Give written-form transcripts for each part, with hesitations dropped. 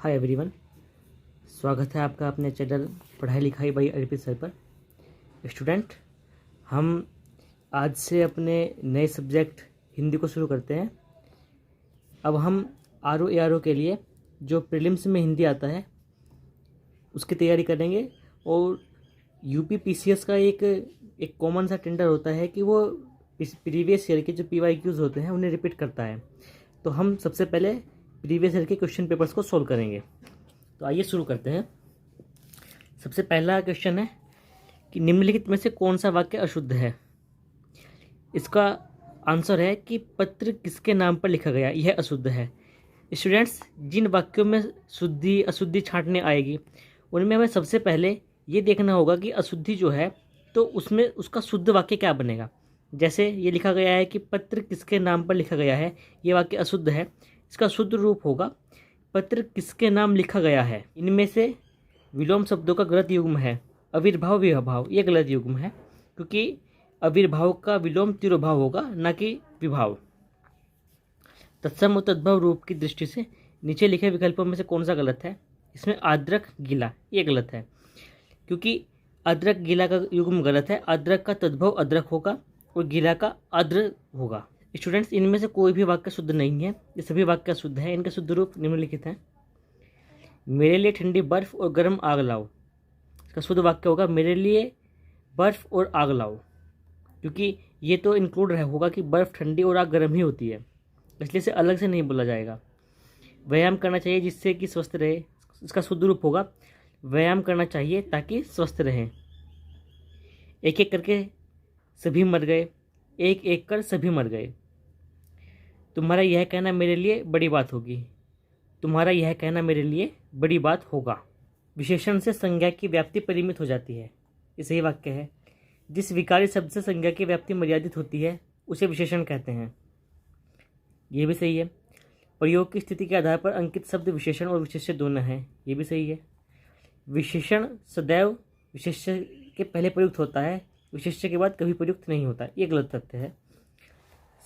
Hi everyone, स्वागत है आपका अपने चैनल पढ़ाई लिखाई बाई अर्पित सर पर। स्टूडेंट, हम आज से अपने नए सब्जेक्ट हिंदी को शुरू करते हैं। अब हम RO के लिए जो प्रीलिम्स में हिंदी आता है उसकी तैयारी करेंगे। और यूपी PCS का एक कॉमन सा टेंडर होता है कि वो प्रीवियस ईयर के जो PYQs होते हैं उन्हें रिपीट करता है। तो हम सबसे पहले प्रीवियस ईयर के क्वेश्चन पेपर्स को सॉल्व करेंगे। तो आइए शुरू करते हैं। सबसे पहला क्वेश्चन है कि निम्नलिखित में से कौन सा वाक्य अशुद्ध है। इसका आंसर है कि पत्र किसके नाम पर लिखा गया, यह अशुद्ध है। स्टूडेंट्स, जिन वाक्यों में शुद्धि अशुद्धि छांटने आएगी उनमें हमें सबसे पहले ये देखना होगा कि अशुद्धि जो है तो उसमें उसका शुद्ध वाक्य क्या बनेगा। जैसे ये लिखा गया है कि पत्र किसके नाम पर लिखा गया है, ये वाक्य अशुद्ध है। इसका शुद्ध रूप होगा पत्र किसके नाम लिखा गया है। इनमें से विलोम शब्दों का गलत युग्म है अविर्भाव विभाव, ये गलत युग्म है क्योंकि अविर्भाव का विलोम तिरोभाव होगा, ना कि विभाव। तत्सम और तद्भव रूप की दृष्टि से नीचे लिखे विकल्पों में से कौन सा गलत है। इसमें अद्रक गीला, ये गलत है क्योंकि अद्रक गीला का युग्म गलत है। अद्रक का तद्भव अद्रक होगा और गीला का अद्र होगा। स्टूडेंट्स, इनमें से कोई भी वाक्य शुद्ध नहीं है, ये सभी वाक्य शुद्ध हैं। इनके शुद्ध रूप निम्नलिखित हैं। मेरे लिए ठंडी बर्फ और गर्म आग लाओ, इसका शुद्ध वाक्य होगा मेरे लिए बर्फ और आग लाओ, क्योंकि ये तो इंक्लूड होगा कि बर्फ ठंडी और आग गर्म ही होती है, इसलिए इसे अलग से नहीं बोला जाएगा। व्यायाम करना चाहिए जिससे कि स्वस्थ रहे, इसका शुद्ध रूप होगा व्यायाम करना चाहिए ताकि स्वस्थ रहें। एक एक करके सभी मर गए, एक एक कर सभी मर गए। तुम्हारा यह कहना मेरे लिए बड़ी बात होगी, तुम्हारा यह कहना मेरे लिए बड़ी बात होगा। विशेषण से संज्ञा की व्याप्ति परिमित हो जाती है, ये सही वाक्य है। जिस विकारी शब्द से संज्ञा की व्याप्ति मर्यादित होती है उसे विशेषण कहते हैं, ये भी सही है। प्रयोग की स्थिति के आधार पर अंकित शब्द विशेषण और विशेष्य दोनों हैं, ये भी सही है। विशेषण सदैव विशेष्य के पहले प्रयुक्त होता है, विशेष्य के बाद कभी प्रयुक्त नहीं होता, ये गलत तथ्य है।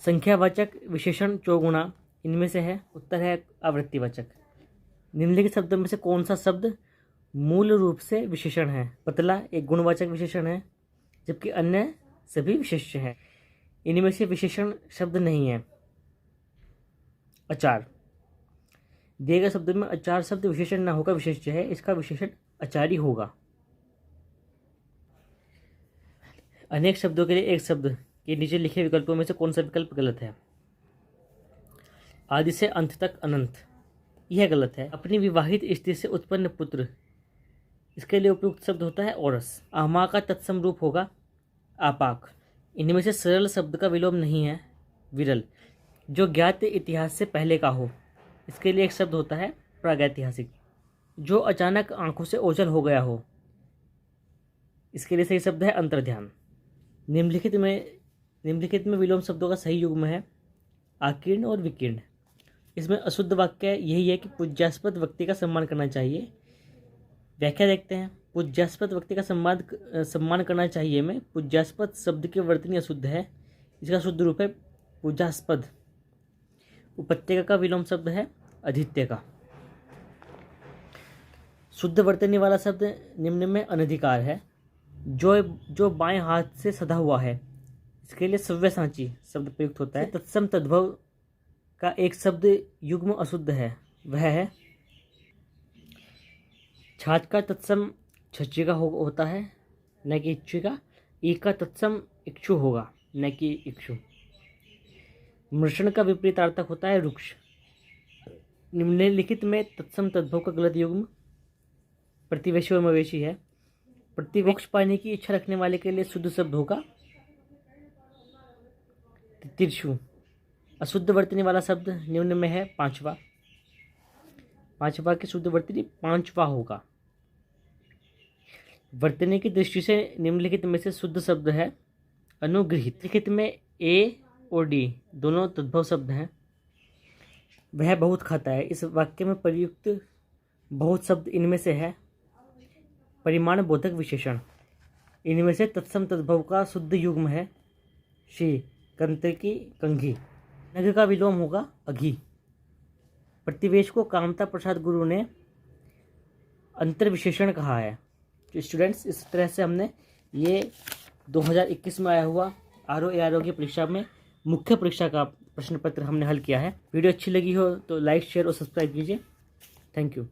संख्यावाचक विशेषण चौगुना इनमें से है, उत्तर है आवृत्तिवाचक। निम्नलिखित शब्दों में से कौन सा शब्द मूल रूप से विशेषण है। पतला एक गुणवाचक विशेषण है जबकि अन्य सभी विशेष्य हैं। इनमें से विशेषण शब्द नहीं है। अचार, दिए गए शब्दों में अचार शब्द विशेषण न होकर विशेष्य है, इसका विशेषण अचारी होगा। अनेक शब्दों के लिए एक शब्द के नीचे लिखे विकल्पों में से कौन सा विकल्प गलत है। आदि से अंत तक अनंत, यह गलत है। अपनी विवाहित स्त्री से उत्पन्न पुत्र, इसके लिए उपयुक्त शब्द होता है औरस। आमा का तत्सम रूप होगा आपाक। इनमें से सरल शब्द का विलोम नहीं है विरल। जो ज्ञात इतिहास से पहले का हो, इसके लिए एक शब्द होता है प्रागैतिहासिक। जो अचानक आंखों से ओझल हो गया हो, इसके लिए सही शब्द है अंतर्ध्यान। निम्नलिखित में विलोम शब्दों का सही युग्म है आकीर्ण और विकीर्ण। इसमें अशुद्ध वाक्य यही है कि पूज्यास्पद व्यक्ति का सम्मान करना चाहिए। व्याख्या देखते हैं। पूज्यास्पद व्यक्ति का सम्मान करना चाहिए में पूज्यास्पद शब्द की वर्तनी अशुद्ध है, इसका शुद्ध रूप है पूज्यास्पद। उपत्यका का विलोम शब्द है अधित्य का। शुद्ध वर्तनी वाला शब्द निम्न में अनधिकार है। जो बाएं हाथ से सधा हुआ है, इसके लिए सव्यसाची शब्द प्रयुक्त होता है। तत्सम तद्भव का एक शब्द युग्म अशुद्ध है, वह है छाछ का तत्सम छज्जे का होता है न कि इच्छु का। ई का तत्सम इक्षु होगा न कि इक्षु। मृषण का विपरीतार्थक होता है रुक्ष। निम्नलिखित में तत्सम तद्भव का गलत युग्म प्रतिवेशी और मवेशी है। प्रतिवोक्ष पाने की इच्छा रखने वाले के लिए शुद्ध शब्द होगा तिरछू। अशुद्ध वर्तनी वाला शब्द निम्न में है पांचवा। पांचवा की शुद्ध वर्तनी पांचवा होगा। वर्तनी की दृष्टि से निम्नलिखित में से शुद्ध शब्द है अनुगृहित। लिखित में ए और डी दोनों तद्भव शब्द हैं। वह बहुत खाता है, इस वाक्य में प्रयुक्त बहुत शब्द इनमें से है परिमाण बोधक विशेषण। इनमें से तत्सम तद्भव का शुद्ध युग्म है शी कंत्र की कंघी। नग का विलोम होगा अघी। प्रतिवेश को कामता प्रसाद गुरु ने अंतर्विशेषण कहा है। तो स्टूडेंट्स, इस तरह से हमने ये 2021 में आया हुआ RO की परीक्षा में मुख्य परीक्षा का प्रश्न पत्र हमने हल किया है। वीडियो अच्छी लगी हो तो लाइक, शेयर और सब्सक्राइब कीजिए। Thank you.